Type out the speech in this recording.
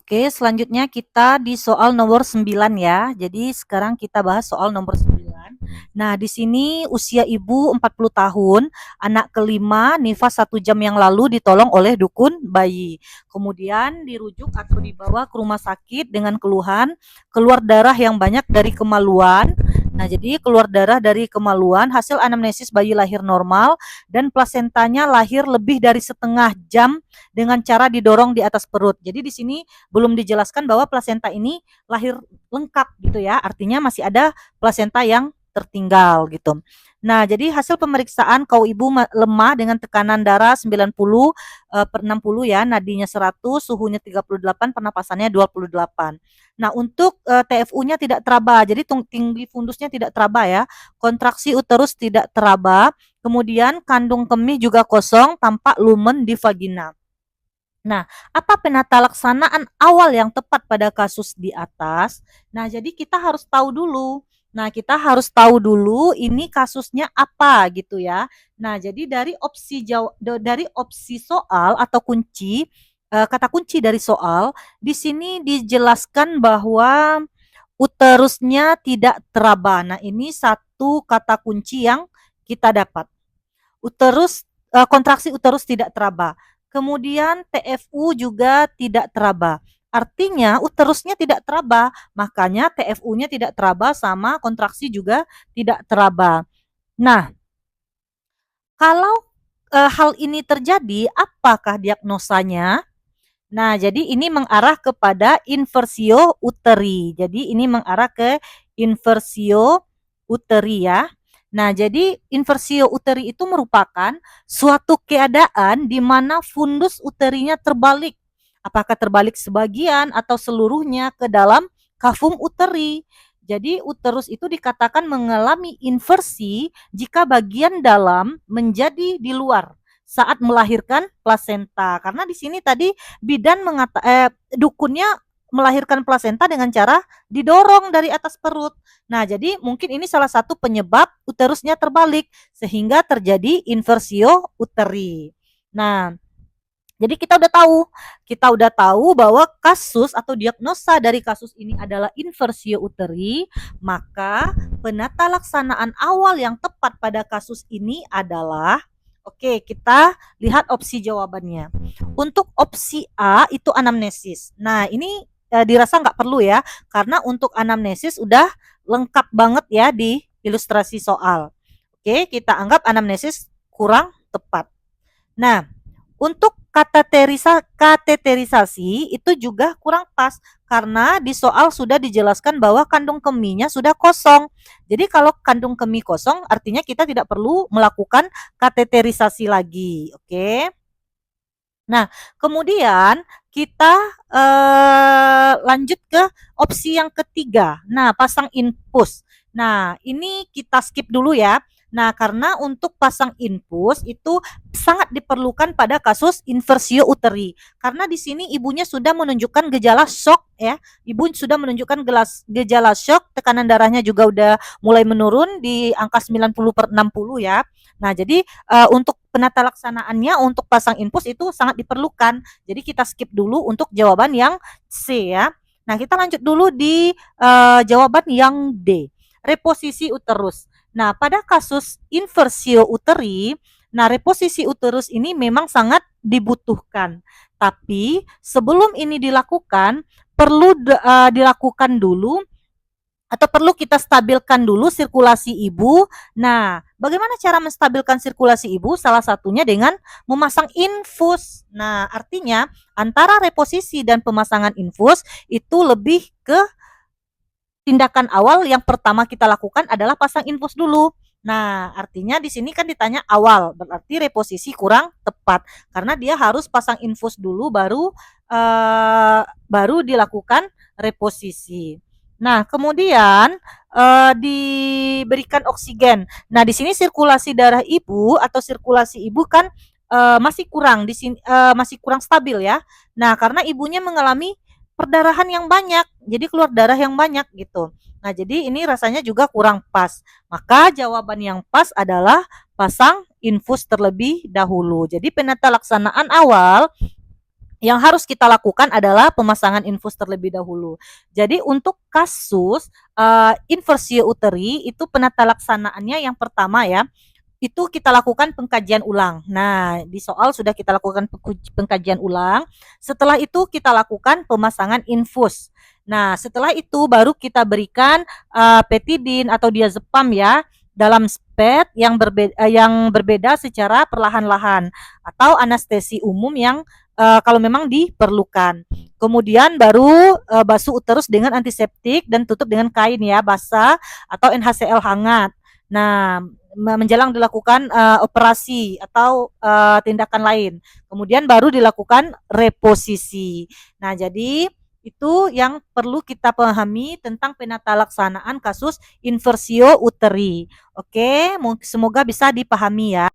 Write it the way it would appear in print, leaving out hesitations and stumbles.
Oke, selanjutnya kita di soal nomor 9 ya. Jadi sekarang kita bahas soal nomor 9. Nah, di sini usia ibu 40 tahun, anak kelima nifas 1 jam yang lalu ditolong oleh dukun bayi. Kemudian dirujuk atau dibawa ke rumah sakit dengan keluhan keluar darah yang banyak dari kemaluan. Nah, jadi keluar darah dari kemaluan, hasil anamnesis bayi lahir normal dan plasentanya lahir lebih dari setengah jam dengan cara didorong di atas perut. Jadi di sini belum dijelaskan bahwa plasenta ini lahir lengkap gitu ya. Artinya masih ada plasenta yang tertinggal gitu. Nah, jadi hasil pemeriksaan kau ibu lemah dengan tekanan darah 90 per 60 ya, nadinya 100, suhunya 38, pernapasannya 28. Nah, untuk TFU-nya tidak teraba, jadi tinggi fundusnya tidak teraba ya. Kontraksi uterus tidak teraba, kemudian kandung kemih juga kosong, tampak lumen di vagina. Nah, apa penata laksanaan awal yang tepat pada kasus di atas? Nah, jadi kita harus tahu dulu. Nah, kita harus tahu dulu ini kasusnya apa gitu ya. Nah, jadi dari opsi soal atau kunci kata kunci dari soal di sini dijelaskan bahwa uterusnya tidak teraba. Nah, ini satu kata kunci yang kita dapat. Kontraksi uterus tidak teraba. Kemudian TFU juga tidak teraba. Artinya uterusnya tidak teraba, makanya TFU-nya tidak teraba sama kontraksi juga tidak teraba. Nah, kalau hal ini terjadi, apakah diagnosanya? Nah, jadi ini mengarah kepada inversio uteri. Jadi ini mengarah ke inversio uteri ya. Nah, jadi inversio uteri itu merupakan suatu keadaan di mana fundus uterinya terbalik. Apakah terbalik sebagian atau seluruhnya ke dalam kafum uteri. Jadi uterus itu dikatakan mengalami inversi jika bagian dalam menjadi di luar saat melahirkan plasenta. Karena di sini tadi dukunnya melahirkan plasenta dengan cara didorong dari atas perut. Nah, jadi mungkin ini salah satu penyebab uterusnya terbalik sehingga terjadi inversio uteri. Nah, jadi kita udah tahu bahwa kasus atau diagnosa dari kasus ini adalah inversio uteri, maka penata laksanaan awal yang tepat pada kasus ini adalah oke, kita lihat opsi jawabannya. Untuk opsi A itu anamnesis. Nah, ini dirasa nggak perlu ya, karena untuk anamnesis udah lengkap banget ya di ilustrasi soal. Oke, kita anggap anamnesis kurang tepat. Nah, untuk kateterisasi itu juga kurang pas karena di soal sudah dijelaskan bahwa kandung kemihnya sudah kosong. Jadi kalau kandung kemih kosong artinya kita tidak perlu melakukan kateterisasi lagi, oke? Nah, kemudian kita lanjut ke opsi yang ketiga. Nah, pasang infus. Nah, ini kita skip dulu ya. Nah, karena untuk pasang infus itu sangat diperlukan pada kasus inversio uteri. Karena di sini ibunya sudah menunjukkan gejala shock ya. Ibu sudah menunjukkan gejala shock, tekanan darahnya juga udah mulai menurun di angka 90 per 60 ya. Nah, jadi untuk penata laksanaannya untuk pasang infus itu sangat diperlukan. Jadi kita skip dulu untuk jawaban yang C ya. Nah, kita lanjut dulu di jawaban yang D. Reposisi uterus. Nah, pada kasus inversio uteri, nah reposisi uterus ini memang sangat dibutuhkan. Tapi sebelum ini dilakukan, perlu dilakukan dulu atau perlu kita stabilkan dulu sirkulasi ibu. Nah, bagaimana cara menstabilkan sirkulasi ibu? Salah satunya dengan memasang infus. Nah, artinya antara reposisi dan pemasangan infus itu lebih ke tindakan awal yang pertama kita lakukan adalah pasang infus dulu. Nah, artinya di sini kan ditanya awal, berarti reposisi kurang tepat karena dia harus pasang infus dulu baru dilakukan reposisi. Nah, kemudian diberikan oksigen. Nah, di sini sirkulasi darah ibu atau sirkulasi ibu kan masih kurang di sini masih kurang stabil ya. Nah, karena ibunya mengalami perdarahan yang banyak, jadi keluar darah yang banyak gitu. Nah, jadi ini rasanya juga kurang pas. Maka jawaban yang pas adalah pasang infus terlebih dahulu. Jadi penata laksanaan awal yang harus kita lakukan adalah pemasangan infus terlebih dahulu. Jadi untuk kasus inversio uteri itu penata laksanaannya yang pertama ya, itu kita lakukan pengkajian ulang. Nah, di soal sudah kita lakukan pengkajian ulang. Setelah itu kita lakukan pemasangan infus. Nah, setelah itu baru kita berikan petidin atau diazepam ya dalam sped yang berbeda secara perlahan-lahan atau anestesi umum yang kalau memang diperlukan. Kemudian baru basuh uterus dengan antiseptik dan tutup dengan kain ya basah atau NaCl hangat. Nah, menjelang dilakukan operasi atau tindakan lain. Kemudian baru dilakukan reposisi. Nah, jadi itu yang perlu kita pahami tentang penata laksanaan kasus inversio uteri. Oke, semoga bisa dipahami ya.